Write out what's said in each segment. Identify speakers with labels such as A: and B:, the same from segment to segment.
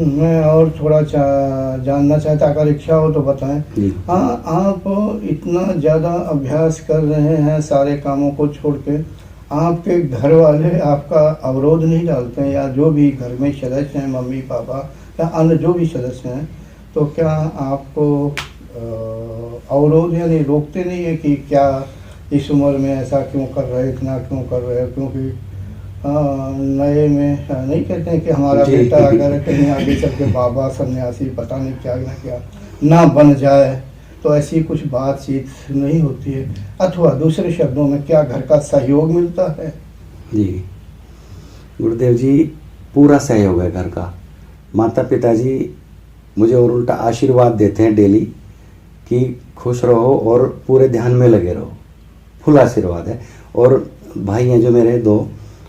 A: मैं और थोड़ा जानना चाहता, अगर इच्छा हो तो बताएं। हाँ, आप इतना ज़्यादा अभ्यास कर रहे हैं सारे कामों को छोड़ के, आपके घर वाले आपका अवरोध नहीं डालते हैं, या जो भी घर में सदस्य हैं, मम्मी पापा या अन्य जो भी सदस्य हैं, तो क्या आपको अवरोध यानी रोकते नहीं है कि क्या इस उम्र में ऐसा क्यों कर रहे, इतना क्यों कर रहे हो? क्योंकि नए में नहीं कहते हैं कि हमारा बेटा अगर कहीं आगे चल के बाबा सन्यासी पता नहीं क्या ना क्या ना बन जाए, तो ऐसी कुछ बातचीत नहीं होती है? अथवा दूसरे शब्दों में, क्या घर का सहयोग मिलता है?
B: जी गुरुदेव जी, पूरा सहयोग है घर का। माता पिताजी मुझे और उल्टा आशीर्वाद देते हैं डेली कि खुश रहो और पूरे ध्यान में लगे रहो, फुल आशीर्वाद है। और भाई हैं जो मेरे दो,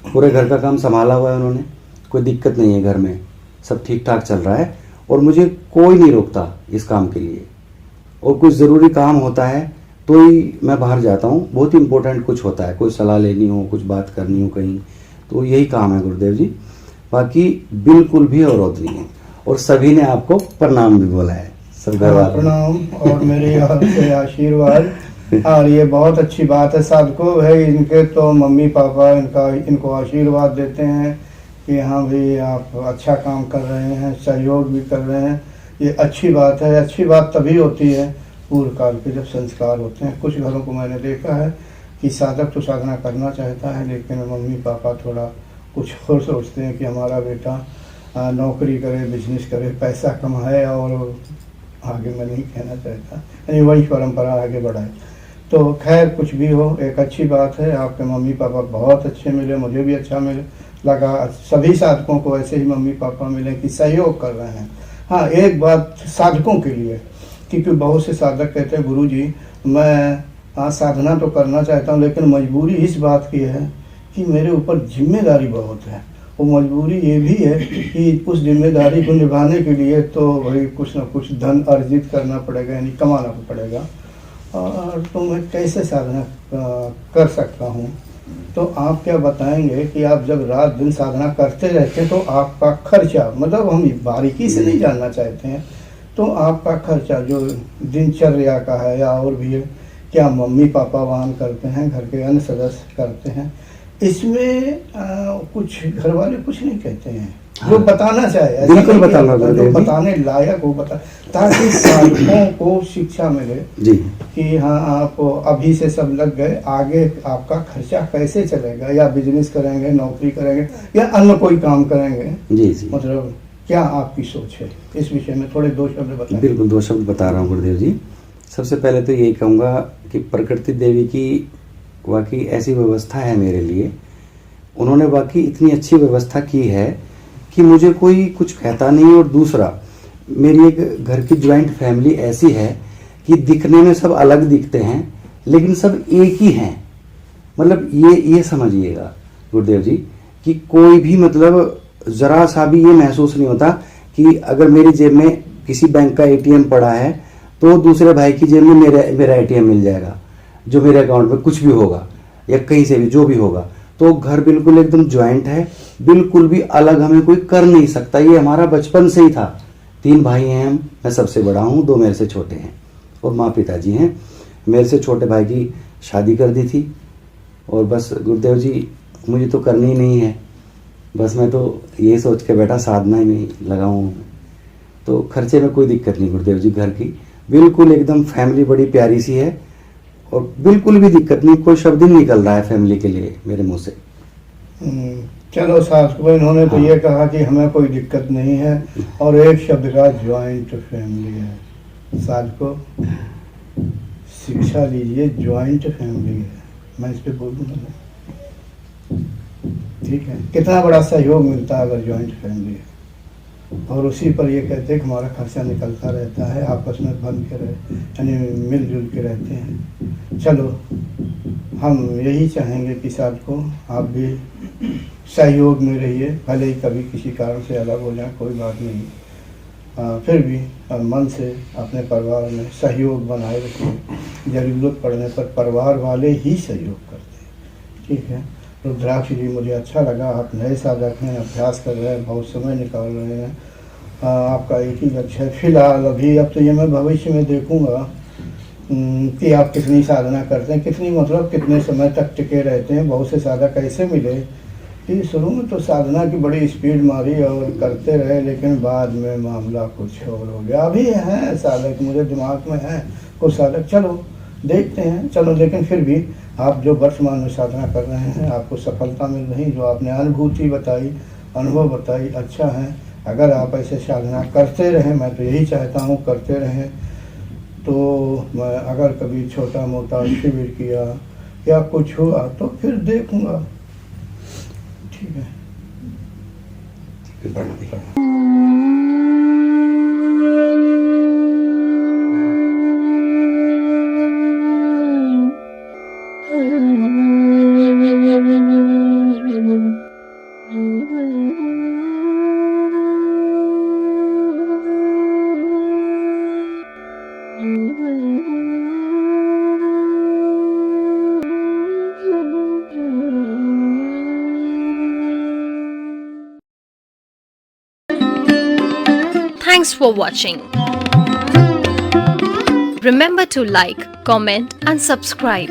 B: पूरे घर का काम संभाला हुआ है उन्होंने, कोई दिक्कत नहीं है घर में, सब ठीक ठाक चल रहा है। और मुझे कोई नहीं रोकता इस काम के लिए, और कुछ ज़रूरी काम होता है तो ही मैं बाहर जाता हूँ, बहुत ही इंपॉर्टेंट कुछ होता है, कोई सलाह लेनी हो, कुछ बात करनी हो कहीं, तो यही काम है गुरुदेव जी। बाकी बिल्कुल भी अवरोध नहीं है। और सभी ने आपको प्रणाम भी बोला है, सब घर वाले
A: प्रणाम और मेरी ओर से आशीर्वाद। और ये बहुत अच्छी बात है साधको भाई, इनके तो मम्मी पापा इनको आशीर्वाद देते हैं कि हाँ भाई आप अच्छा काम कर रहे हैं, सहयोग भी कर रहे हैं, ये अच्छी बात है। अच्छी बात तभी होती है पूर्व काल के जब संस्कार होते हैं। कुछ घरों को मैंने देखा है कि साधक तो साधना करना चाहता है, लेकिन मम्मी पापा थोड़ा कुछ और सोचते हैं कि हमारा बेटा नौकरी करे, बिजनेस करे, पैसा कमाए, और आगे मैं नहीं कहना चाहता, यानी वंश परंपरा आगे बढ़ाए। तो खैर कुछ भी हो, एक अच्छी बात है। आपके मम्मी पापा बहुत अच्छे मिले, मुझे भी अच्छा लगा, सभी साधकों को ऐसे ही मम्मी पापा मिले कि सहयोग कर रहे हैं। हाँ, एक बात साधकों के लिए, क्योंकि बहुत से साधक कहते हैं गुरु जी मैं साधना तो करना चाहता हूँ, लेकिन मजबूरी इस बात की है कि मेरे ऊपर जिम्मेदारी बहुत है। वो मजबूरी ये भी है कि उस जिम्मेदारी को निभाने के लिए तो भाई कुछ ना कुछ धन अर्जित करना पड़ेगा, यानी कमाना पड़ेगा, और तो मैं कैसे साधना कर सकता हूँ? तो आप क्या बताएंगे कि आप जब रात दिन साधना करते रहते हैं तो आपका खर्चा, मतलब हम बारीकी से नहीं जानना चाहते हैं, तो आपका खर्चा जो दिनचर्या का है या और भी है, क्या मम्मी पापा वहन करते हैं, घर के अन्य सदस्य करते हैं? इसमें कुछ घर वाले कुछ नहीं कहते हैं? जो बताना चाहे,
B: बिल्कुल बताना,
A: जो बताने लायक हो बता, ताकि साधकों को शिक्षा मिले
B: जी
A: कि हाँ आप अभी से सब लग गए, आगे आपका खर्चा कैसे चलेगा, या बिजनेस करेंगे, नौकरी करेंगे, या अन्य कोई काम करेंगे।
B: जी जी,
A: मतलब क्या आपकी सोच है इस विषय में? थोड़े दो शब्द बताएं।
B: बिल्कुल, दो शब्द बता रहा हूँ गुरुदेव जी। सबसे पहले तो यही कहूँगा कि प्रकृति देवी की वाकई ऐसी व्यवस्था है मेरे लिए, उन्होंने वाकई इतनी अच्छी व्यवस्था की है कि मुझे कोई कुछ कहता नहीं। और दूसरा, मेरी एक घर की ज्वाइंट फैमिली ऐसी है कि दिखने में सब अलग दिखते हैं, लेकिन सब एक ही हैं। मतलब ये समझिएगा गुरुदेव जी कि कोई भी मतलब जरा सा भी ये महसूस नहीं होता कि अगर मेरी जेब में किसी बैंक का एटीएम पड़ा है तो दूसरे भाई की जेब में मेरा एटीएम मिल जाएगा, जो मेरे अकाउंट में कुछ भी होगा या कहीं से भी जो भी होगा। तो घर बिल्कुल एकदम ज्वाइंट है, बिल्कुल भी अलग हमें कोई कर नहीं सकता। ये हमारा बचपन से ही था। 3 भाई हैं हम, मैं सबसे बड़ा हूँ, 2 मेरे से छोटे हैं, और माँ पिताजी हैं। मेरे से छोटे भाई की शादी कर दी थी, और बस गुरुदेव जी मुझे तो करनी ही नहीं है, बस मैं तो ये सोच के बैठा साधना में लगा हूँ। तो खर्चे में कोई दिक्कत नहीं गुरुदेव जी, घर की बिल्कुल एकदम फैमिली बड़ी प्यारी सी है, और बिल्कुल भी दिक्कत नहीं, कोई शब्द ही निकल रहा है फैमिली के लिए मेरे मुंह से।
A: चलो साधकों, इन्होंने तो ये कहा कि हमें कोई दिक्कत नहीं है, और एक शब्द का ज्वाइंट फैमिली है। साधकों शिक्षा लीजिए, ज्वाइंट फैमिली है, मैं इस पर बोलूँगा, ठीक है? कितना बड़ा सहयोग मिलता है अगर ज्वाइंट फैमिली है, और उसी पर ये कहते हैं कि हमारा खर्चा निकलता रहता है, आपस में बन के यानी मिलजुल के रहते हैं। चलो, हम यही चाहेंगे कि साधकों आप भी सहयोग में रहिए, भले ही कभी किसी कारण से अलग हो जाए, कोई बात नहीं, फिर भी मन से अपने परिवार में सहयोग बनाए रखें। ज़रूरत पड़ने पर परिवार वाले ही सहयोग करते हैं। ठीक है, रुद्राक्ष जी मुझे अच्छा लगा, आप नए साधक हैं, अभ्यास कर रहे हैं, बहुत समय निकाल रहे हैं। आपका एक ही लक्ष्य है फिलहाल अभी। अब तो ये मैं भविष्य में देखूंगा कि आप कितनी साधना करते हैं, कितनी मतलब कितने समय तक टिके रहते हैं। बहुत से साधक ऐसे मिले कि शुरू में तो साधना की बड़ी स्पीड मारी और करते रहे, लेकिन बाद में मामला कुछ और हो गया। अभी है साधक मुझे दिमाग में है कुछ साधक, चलो देखते हैं, चलो। लेकिन फिर भी आप जो वर्तमान में साधना कर रहे हैं, आपको सफलता मिल रही, जो आपने अनुभूति बताई, अनुभव बताई, अच्छा है। अगर आप ऐसे साधना करते रहें, मैं तो यही चाहता हूँ करते रहें। तो मैं अगर कभी छोटा मोटा शिविर किया या कुछ हुआ तो फिर देखूंगा। ठीक है।
C: Thanks for watching. Remember to like, comment and subscribe.